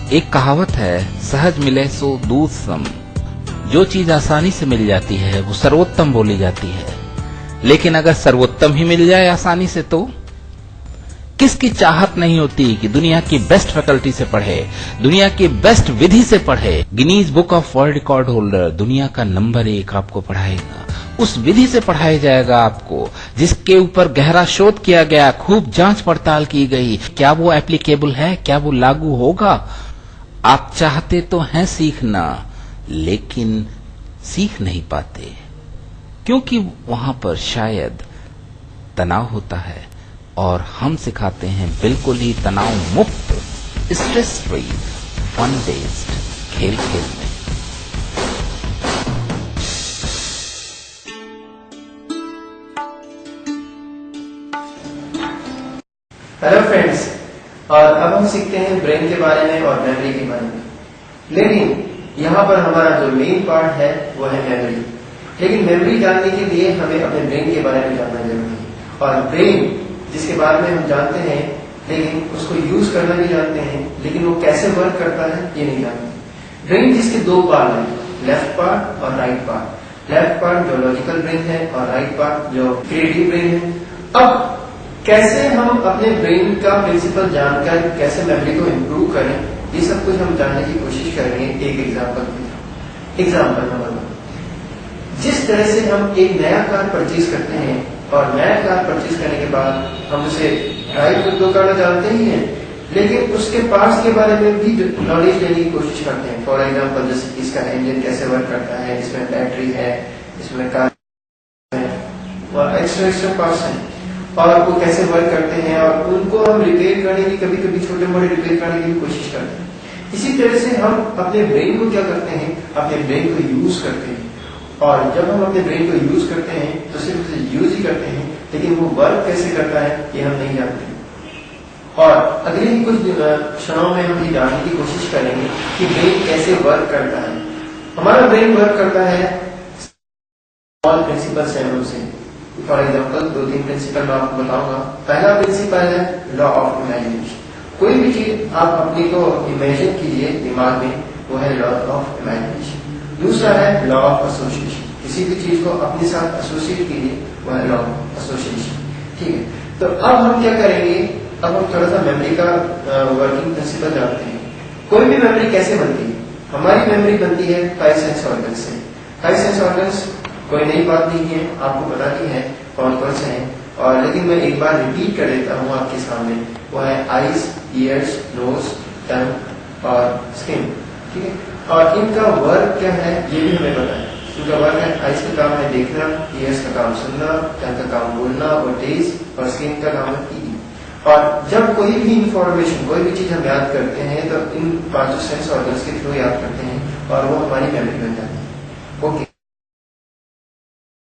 एक कहावत है, सहज मिले सो दूध सम। जो चीज आसानी से मिल जाती है वो सर्वोत्तम बोली जाती है, लेकिन अगर सर्वोत्तम ही मिल जाए आसानी से तो किसकी चाहत नहीं होती कि दुनिया की बेस्ट फैकल्टी से पढ़े, दुनिया की बेस्ट विधि से पढ़े। Guinness book of world record holder दुनिया का नंबर 1 आपको पढ़ाएगा, उस विधि से पढ़ाया जाएगा आपको जिसके ऊपर गहरा शोध किया गया, खूब जांच पड़ताल की गई। क्या वो एप्लीकेबल है, क्या वो लागू होगा? आप चाहते तो हैं सीखना, लेकिन सीख नहीं पाते क्योंकि वहां पर शायद तनाव होता है, और हम सिखाते हैं बिल्कुल ही तनाव मुक्त, स्ट्रेस फ्री, फन बेस्ड खेल खेल में। हेलो फ्रेंड्स, और अब हम सीखते हैं ब्रेन के बारे में और मेमोरी के बारे में। लेकिन यहाँ पर हमारा जो मेन पार्ट है वो है मेमोरी। लेकिन मेमोरी जानने के लिए हमें अपने ब्रेन के बारे में जानना जरूरी है। और ब्रेन जिसके बारे में हम जानते हैं, लेकिन उसको यूज करना भी जानते हैं, लेकिन वो कैसे वर्क करता है ये नहीं जानते। ब्रेन जिसके 2 पार्ट हैं, लेफ्ट पार्ट और राइट पार्ट। लेफ्ट पार्ट जो लॉजिकल ब्रेन है और राइट पार्ट जो क्रिएटिव ब्रेन है। अब कैसे हम अपने ब्रेन का प्रिंसिपल जानकर कैसे मेमोरी को इम्प्रूव करें, ये सब कुछ हम जानने की कोशिश करेंगे एक एग्जाम्पल के थ्रू। एग्जाम्पल नंबर 1, जिस तरह से हम एक नया कार परचेज करते हैं और नया कार परचेज करने के बाद हम उसे ड्राइव तो करना जानते ही हैं, लेकिन उसके पार्ट्स के बारे में भी नॉलेज लेने की कोशिश करते हैं। फॉर एग्जाम्पल, जैसे कि इसका इंजन कैसे वर्क करता है, इसमें बैटरी है, इसमें कार है और एक्स्ट्रा पार्ट्स हैं, और वो कैसे वर्क करते हैं, और उनको हम रिपेयर करने की, कभी कभी छोटे मोटे रिपेयर करने की भी कोशिश करते हैं। इसी तरह से हम अपने ब्रेन को क्या करते हैं, अपने ब्रेन को यूज करते हैं। और जब हम अपने ब्रेन को यूज करते हैं तो सिर्फ उसे यूज ही करते हैं, लेकिन वो वर्क कैसे करता है ये हम नहीं जानते। और अगले ही कुछ क्षणों में हम ये जानने की कोशिश करेंगे कि ब्रेन कैसे वर्क करता है। हमारा ब्रेन वर्क करता है स्मॉल प्रिंसिपल सेवन से। फॉर एग्जाम्पल 2-3 प्रिंसिपल मैं आपको बताऊंगा। पहला प्रिंसिपल है लॉ ऑफ इमेजिनेशन। कोई भी चीज आप अपनी को इमेजिन कीजिए दिमाग में, वो है लॉ ऑफ इमेजिनेशन। दूसरा है लॉ ऑफ एसोसिएशन। किसी भी चीज को अपने साथ एसोसिएट कीजिए, वो है लॉ ऑफ एसोसिएशन। ठीक है, तो अब हम क्या करेंगे, अब हम थोड़ा सा मेमोरी का वर्किंग प्रिंसिपल जानते हैं। कोई भी मेमोरी कैसे बनती है? हमारी मेमोरी बनती है 5 सेंस ऑर्गन से। 5 सेंस ऑर्गन्स कोई नई बात नहीं है, आपको पता ही है कौन कौन से हैं, और लेकिन मैं एक बार रिपीट कर देता हूँ आपके सामने। वो है आईज, ईयर्स, नोज, टंग और स्किन। ठीक है, और इनका वर्क क्या है ये भी हमें पता है। इनका वर्क है, आईज का काम है देखना, ईयर्स का काम सुनना, टंग का काम बोलना और टेस्ट, और स्किन का काम है ईटिंग। और जब कोई भी इंफॉर्मेशन, कोई भी चीज हम याद करते हैं तो इन 5 सेंस ऑर्गन्स के थ्रू याद करते हैं, और वो हमारी मेमोरी बन जाती है। ओके।